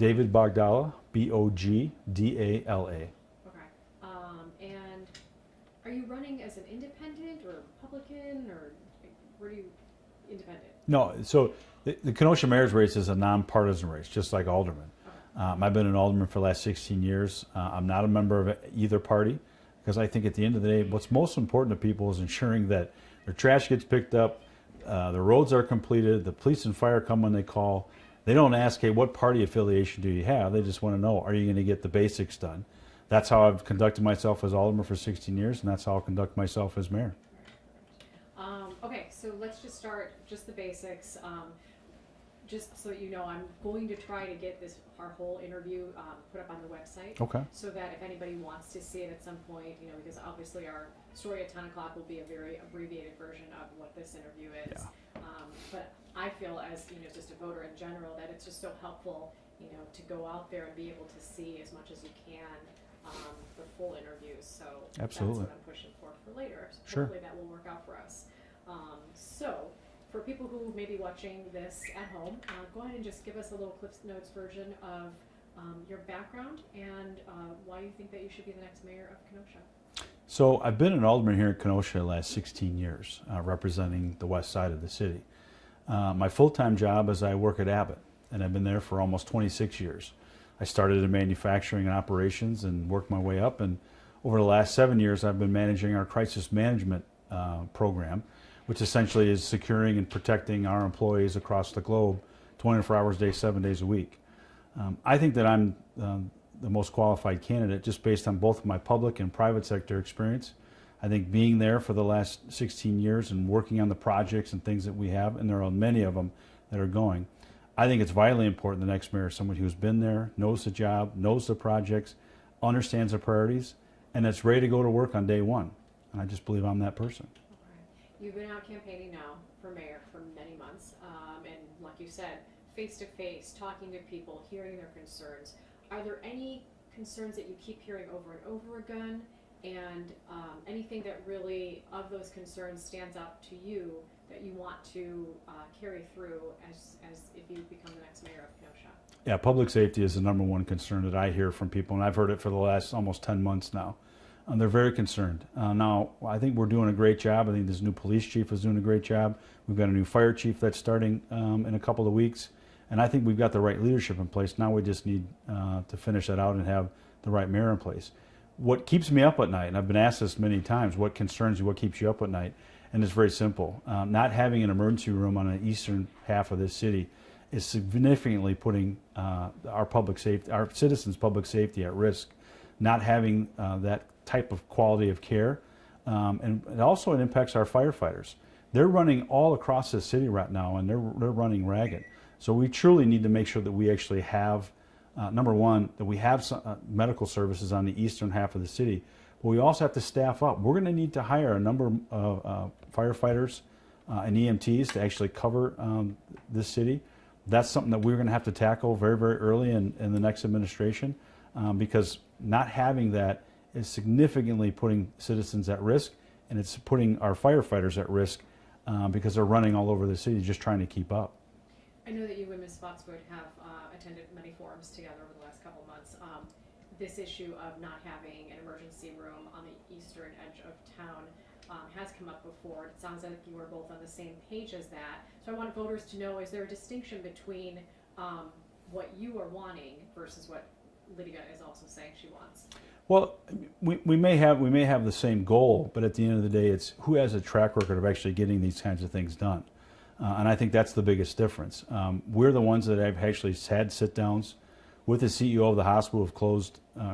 David Bogdala, Bogdala. Okay. And are you running as an independent or Republican, or where do you independent? No, so the Kenosha mayor's race is a nonpartisan race, just like alderman. Okay. I've been an alderman for the last 16 years. I'm not a member of either party because I think at the end of the day, what's most important to people is ensuring that their trash gets picked up, the roads are completed, the police and fire come when they call. They don't ask, hey, what party affiliation do you have? They just want to know, are you going to get the basics done? That's how I've conducted myself as alderman for 16 years, and that's how I'll conduct myself as mayor. Okay, so let's just start just the basics. Just so you know, I'm going to try to get our whole interview put up on the website. Okay. So that if anybody wants to see it at some point, because obviously our story at 10 o'clock will be a very abbreviated version of what this interview is. Yeah. But I feel as, just a voter in general, that it's just so helpful, to go out there and be able to see as much as you can the full interviews. So Absolutely. That's what I'm pushing for later. So Sure. hopefully that will work out for us. So for people who may be watching this at home, go ahead and just give us a little Cliff Notes version of your background and why you think that you should be the next mayor of Kenosha. So I've been an alderman here in Kenosha the last 16 years, representing the west side of the city. My full-time job is I work at Abbott, and I've been there for almost 26 years. I started in manufacturing and operations and worked my way up, and over the last 7 years I've been managing our crisis management program, which essentially is securing and protecting our employees across the globe 24 hours a day, 7 days a week. I think that I'm the most qualified candidate just based on both my public and private sector experience. I think being there for the last 16 years and working on the projects and things that we have, and there are many of them that are going, I think it's vitally important the next mayor is someone who's been there, knows the job, knows the projects, understands the priorities, and that's ready to go to work on day one. And I just believe I'm that person. You've been out campaigning now for mayor for many months, and like you said, face-to-face, talking to people, hearing their concerns. Are there any concerns that you keep hearing over and over again, and anything that really, of those concerns, stands out to you that you want to carry through as if you become the next mayor of Kenosha? Yeah, public safety is the #1 concern that I hear from people, and I've heard it for the last almost 10 months now. They're very concerned. Now, I think we're doing a great job. I think this new police chief is doing a great job. We've got a new fire chief that's starting in a couple of weeks. And I think we've got the right leadership in place. Now we just need to finish that out and have the right mayor in place. What keeps me up at night, and I've been asked this many times, what concerns you, what keeps you up at night? And it's very simple. Not having an emergency room on the eastern half of this city is significantly putting our public safety, our citizens' public safety at risk. Not having that type of quality of care, and also it impacts our firefighters. They're running all across the city right now, and they're running ragged. So we truly need to make sure that we actually have, #1, that we have some, medical services on the eastern half of the city, but we also have to staff up. We're going to need to hire a number of firefighters and EMTs to actually cover this city. That's something that we're going to have to tackle very, very early in the next administration, because not having that is significantly putting citizens at risk, and it's putting our firefighters at risk because they're running all over the city just trying to keep up. I know that you and Ms. Spotswood have attended many forums together over the last couple of months. This issue of not having an emergency room on the eastern edge of town has come up before. It sounds like you are both on the same page as that. So I want voters to know, is there a distinction between what you are wanting versus what Lydia is also saying she wants? Well, we may have the same goal, but at the end of the day, it's who has a track record of actually getting these kinds of things done. And I think that's the biggest difference. We're the ones that have actually had sit-downs with the CEO of the hospital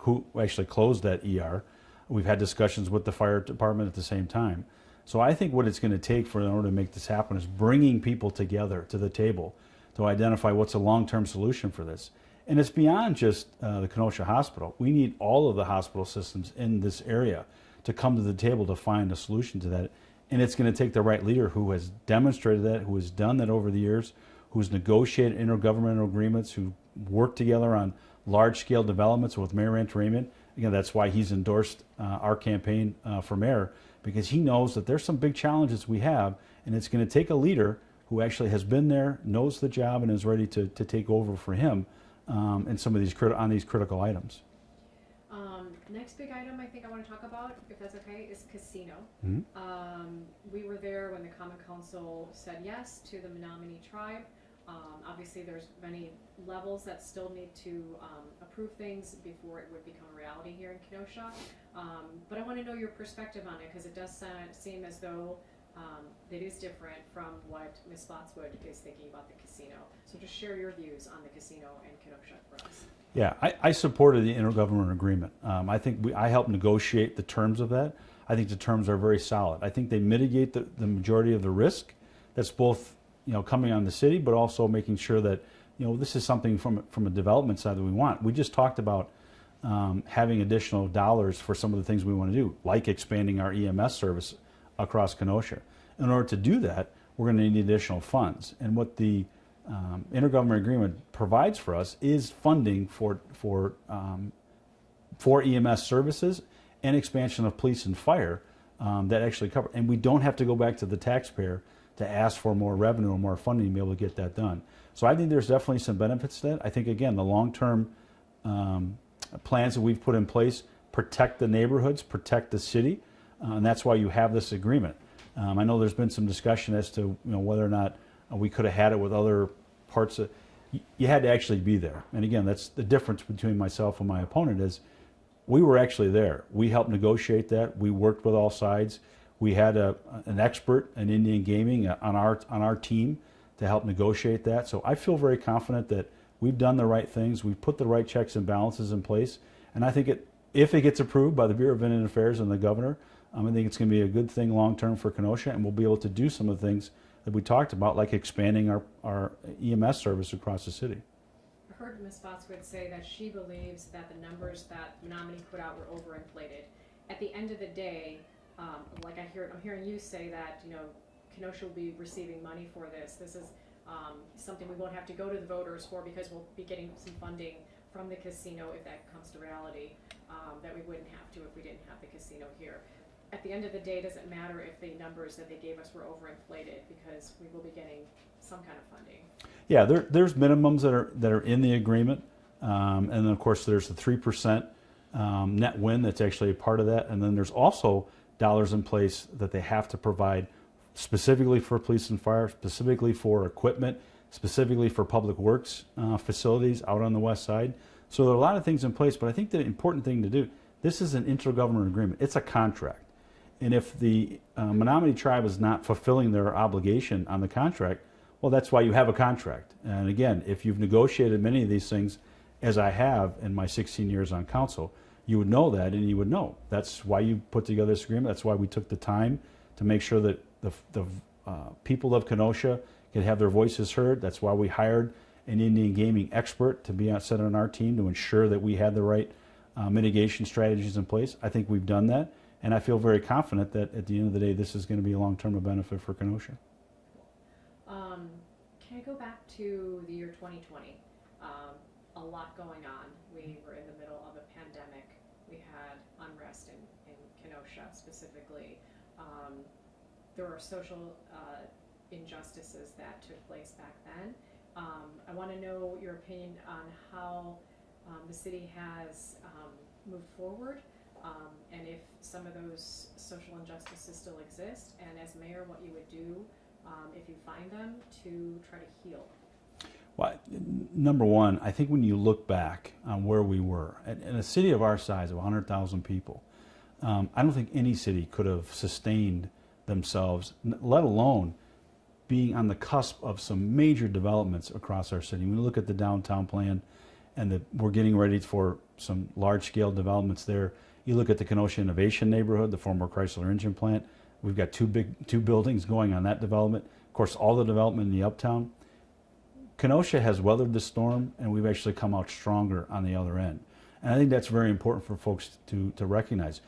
who actually closed that ER. We've had discussions with the fire department at the same time. So I think what it's going to take in order to make this happen is bringing people together to the table to identify what's a long-term solution for this. And it's beyond just the Kenosha Hospital. We need all of the hospital systems in this area to come to the table to find a solution to that. And it's going to take the right leader who has demonstrated that, who has done that over the years, who's negotiated intergovernmental agreements, who worked together on large-scale developments with Mayor Antaramian. Again, that's why he's endorsed our campaign for mayor, because he knows that there's some big challenges we have, and it's going to take a leader who actually has been there, knows the job, and is ready to take over for him in some of these on these critical items. Next big item I think I want to talk about, if that's okay, is casino. Mm-hmm. We were there when the Common Council said yes to the Menominee tribe. Obviously, there's many levels that still need to approve things before it would become a reality here in Kenosha. But I want to know your perspective on it, because it does seem as though it is different from what Ms. Spotswood is thinking about the casino. So just share your views on the casino in Kenosha for us. Yeah, I supported the intergovernmental agreement. I think I helped negotiate the terms of that. I think the terms are very solid. I think they mitigate the majority of the risk that's both coming on the city, but also making sure that this is something from a development side that we want. We just talked about having additional dollars for some of the things we want to do, like expanding our EMS service across Kenosha. In order to do that, we're going to need additional funds. And what the intergovernmental agreement provides for us is funding for EMS services and expansion of police and fire that actually cover. And we don't have to go back to the taxpayer to ask for more revenue or more funding to be able to get that done. So I think there's definitely some benefits to that. I think, again, the long-term plans that we've put in place protect the neighborhoods, protect the city, and that's why you have this agreement. I know there's been some discussion as to whether or not we could have had it with other parts of. You had to actually be there, and again, that's the difference between myself and my opponent is we were actually there. We helped negotiate that. We worked with all sides. We had an expert in Indian gaming on our team to help negotiate that. So I feel very confident that we've done the right things. We've put the right checks and balances in place, and I think if it gets approved by the Bureau of Indian Affairs and the governor, I think it's going to be a good thing long term for Kenosha, and we'll be able to do some of the things that we talked about, like expanding our EMS service across the city. I heard Ms. Spotswood say that she believes that the numbers that Menominee put out were overinflated. At the end of the day, I'm hearing you say that Kenosha will be receiving money for this. This is something we won't have to go to the voters for because we'll be getting some funding from the casino if that comes to reality that we wouldn't have to if we didn't have the casino here. At the end of the day, does it matter if the numbers that they gave us were overinflated because we will be getting some kind of funding? Yeah, there's minimums that are in the agreement, and then of course there's the 3% net win that's actually a part of that, and then there's also dollars in place that they have to provide specifically for police and fire, specifically for equipment, specifically for public works facilities out on the west side. So there are a lot of things in place, but I think the important thing to do, this is an intergovernmental agreement. It's a contract. And if the Menominee tribe is not fulfilling their obligation on the contract, well, that's why you have a contract. And again, if you've negotiated many of these things, as I have in my 16 years on council, you would know that, and you would know. That's why you put together this agreement. That's why we took the time to make sure that the people of Kenosha could have their voices heard. That's why we hired an Indian gaming expert to be set on our team to ensure that we had the right mitigation strategies in place. I think we've done that. And I feel very confident that at the end of the day, this is going to be a long-term benefit for Kenosha. Can I go back to the year 2020? A lot going on. We were in the middle of a pandemic. We had unrest in Kenosha specifically. There were social injustices that took place back then. I want to know your opinion on how the city has moved forward. And if some of those social injustices still exist, and as mayor, what you would do if you find them to try to heal. Well, number one, I think when you look back on where we were, in a city of our size of 100,000 people, I don't think any city could have sustained themselves, let alone being on the cusp of some major developments across our city. When we look at the downtown plan, and we're getting ready for some large-scale developments there. You look at the Kenosha Innovation Neighborhood, the former Chrysler engine plant. We've got two buildings going on that development. Of course, all the development in the uptown. Kenosha has weathered the storm, and we've actually come out stronger on the other end. And I think that's very important for folks to recognize.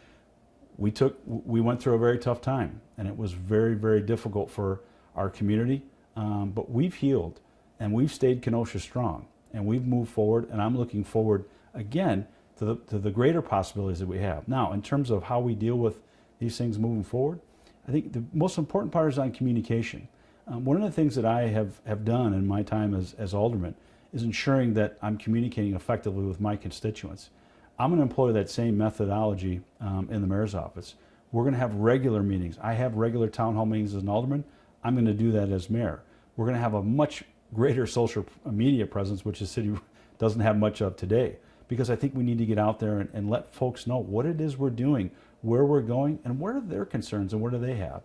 We went through a very tough time, and it was very, very difficult for our community. But we've healed, and we've stayed Kenosha strong, and we've moved forward. And I'm looking forward again to the greater possibilities that we have. Now, in terms of how we deal with these things moving forward, I think the most important part is on communication. One of the things that I have done in my time as alderman is ensuring that I'm communicating effectively with my constituents. I'm going to employ that same methodology in the mayor's office. We're going to have regular meetings. I have regular town hall meetings as an alderman. I'm going to do that as mayor. We're going to have a much greater social media presence, which the city doesn't have much of today, because I think we need to get out there and let folks know what it is we're doing, where we're going, and what are their concerns and what do they have.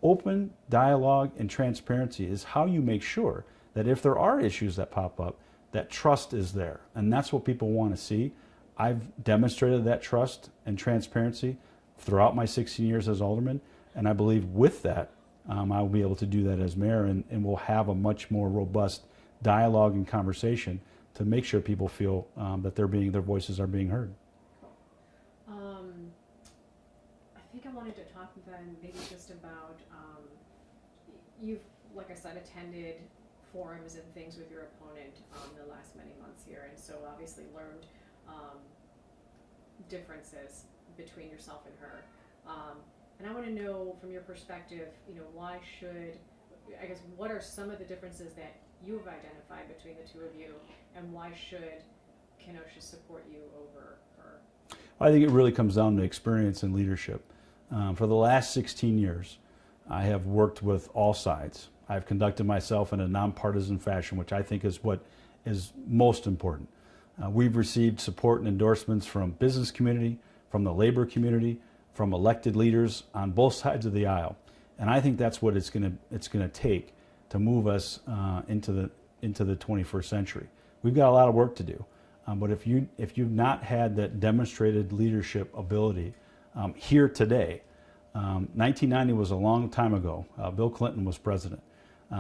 Open dialogue and transparency is how you make sure that if there are issues that pop up, that trust is there. And that's what people want to see. I've demonstrated that trust and transparency throughout my 16 years as alderman, and I believe with that, I will be able to do that as mayor, and we'll have a much more robust dialogue and conversation to make sure people feel that their voices are being heard. I think I wanted to talk then maybe just about, you've, like I said, attended forums and things with your opponent the last many months here, and so obviously learned differences between yourself and her. And I want to know from your perspective, why should, I guess, what are some of the differences that you have identified between the two of you, and why should Kenosha support you over her? I think it really comes down to experience and leadership. For the last 16 years, I have worked with all sides. I've conducted myself in a nonpartisan fashion, which I think is what is most important. We've received support and endorsements from business community, from the labor community, from elected leaders on both sides of the aisle, and I think that's what it's going to take to move us into the 21st century. We've got a lot of work to do, but if you've not had that demonstrated leadership ability here today, 1990 was a long time ago. Bill Clinton was president,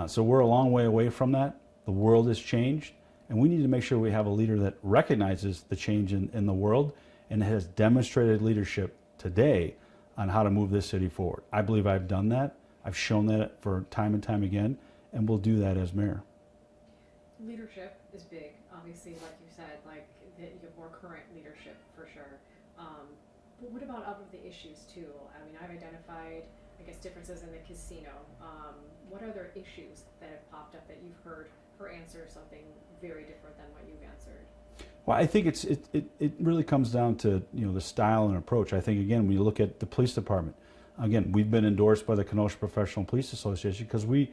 so we're a long way away from that. The world has changed, and we need to make sure we have a leader that recognizes the change in the world and has demonstrated leadership today on how to move this city forward. I believe I've done that. I've shown that for time and time again, and we'll do that as mayor. Leadership is big, obviously, like you said, like you have more current leadership for sure. But what about other the issues too? I mean, I've identified, I guess, differences in the casino. What other issues that have popped up that you've heard her answer something very different than what you've answered? Well, I think it really comes down to the style and approach. I think, again, when you look at the police department, again, we've been endorsed by the Kenosha Professional Police Association because we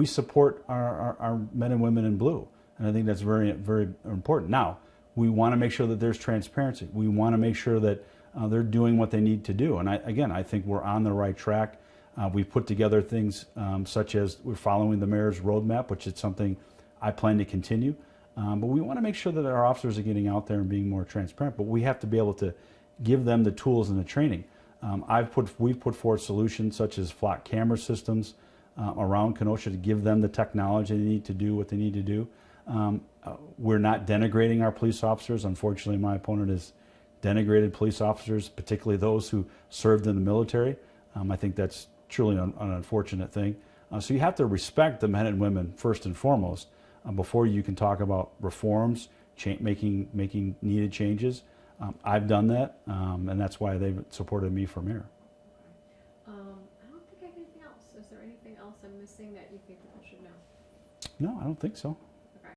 support our men and women in blue, and I think that's very, very important. Now, we want to make sure that there's transparency. We want to make sure that they're doing what they need to do, and I think we're on the right track. We've put together things such as we're following the mayor's roadmap, which is something I plan to continue. But we want to make sure that our officers are getting out there and being more transparent. But we have to be able to give them the tools and the training. We've put forth solutions such as flock camera systems around Kenosha to give them the technology they need to do what they need to do. We're not denigrating our police officers. Unfortunately, my opponent has denigrated police officers, particularly those who served in the military. I think that's truly an unfortunate thing. So you have to respect the men and women first and foremost before you can talk about reforms, making needed changes. I've done that, and that's why they've supported me for mayor. I don't think I have anything else. Is there anything else I'm missing that you think people should know? No, I don't think so.